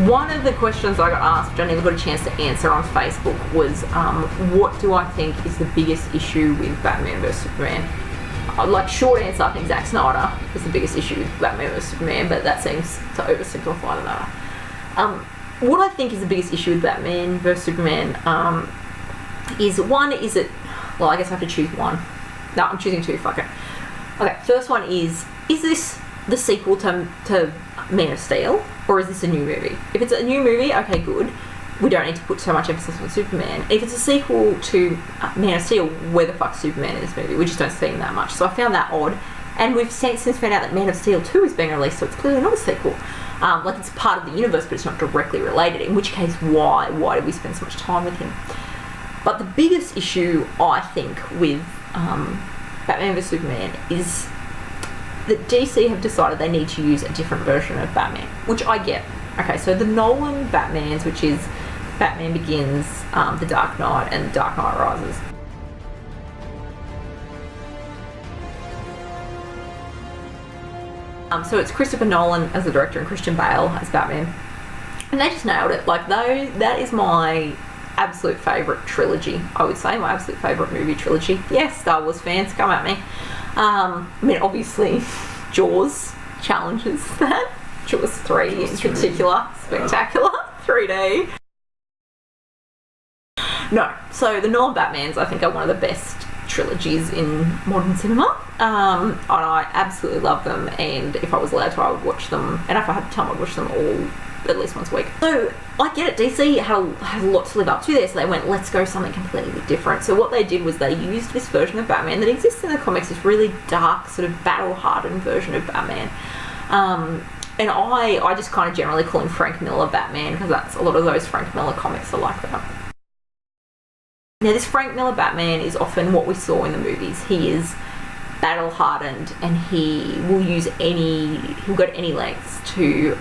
One of the questions I got asked, which I never got a chance to answer on Facebook, was what do I think is the biggest issue with Batman vs Superman? Like, short answer, I think Zack Snyder is the biggest issue with Batman vs Superman, but that seems to oversimplify the matter. What I think is the biggest issue with Batman vs Superman is one, is it... Well, I guess I have to choose one. No, I'm choosing two, fuck it. Okay, first one is this the sequel to Man of Steel, or is this a new movie? If it's a new movie, okay, good. We don't need to put so much emphasis on Superman. If it's a sequel to Man of Steel, where the fuck's Superman in this movie? We just don't see him that much. So I found that odd. And we've since found out that Man of Steel 2 is being released, so it's clearly not a sequel. Like, it's part of the universe, but it's not directly related. In which case, why did we spend so much time with him? But the biggest issue, I think, with Batman vs Superman is that DC have decided they need to use a different version of Batman, which I get. Okay, so the Nolan Batmans, which is Batman Begins, The Dark Knight, and The Dark Knight Rises. So it's Christopher Nolan as the director and Christian Bale as Batman. And they just nailed it. Like, that is my absolute favourite trilogy, I would say. My absolute favourite movie trilogy. Yes, Star Wars fans, come at me. I mean, obviously, Jaws challenges that. Jaws 3 in particular. Spectacular. 3D. No. So the Nolan Batmans, I think, are one of the best trilogies in modern cinema. And I absolutely love them. And if I was allowed to, I would watch them. And if I had the time, I'd watch them all at least once a week. So I get it, DC had a lot to live up to there, so they went, let's go something completely different. So what they did was they used this version of Batman that exists in the comics, this really dark, sort of battle-hardened version of Batman. And I just kind of generally call him Frank Miller Batman, because that's a lot of those Frank Miller comics are like that. Now, this Frank Miller Batman is often what we saw in the movies. He is battle-hardened, and he'll go to any lengths to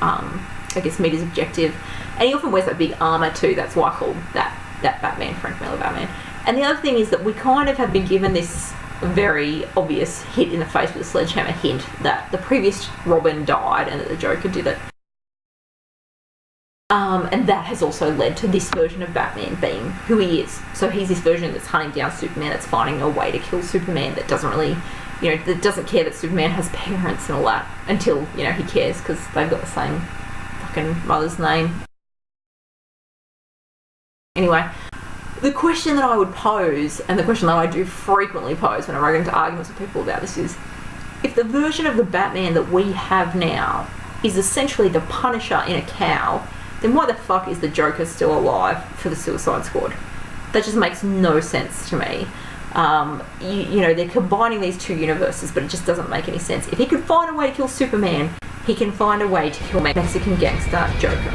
I guess meet his objective, and he often wears that big armour too. That's why I call that Batman Frank Miller Batman. And the other thing is that we kind of have been given this very obvious hit in the face with a sledgehammer hint that the previous Robin died and that the Joker did it. And that has also led to this version of Batman being who he is. So he's this version that's hunting down Superman, that's finding a way to kill Superman, that doesn't really, that doesn't care that Superman has parents and all that, until, he cares because they've got the same fucking mother's name. Anyway, the question that I would pose, and the question that I do frequently pose whenever I get into arguments with people about this, is if the version of the Batman that we have now is essentially the Punisher in a cow, then why the fuck is the Joker still alive for the Suicide Squad? That just makes no sense to me. They're combining these two universes, but it just doesn't make any sense. If he could find a way to kill Superman, he can find a way to kill Mexican gangster Joker.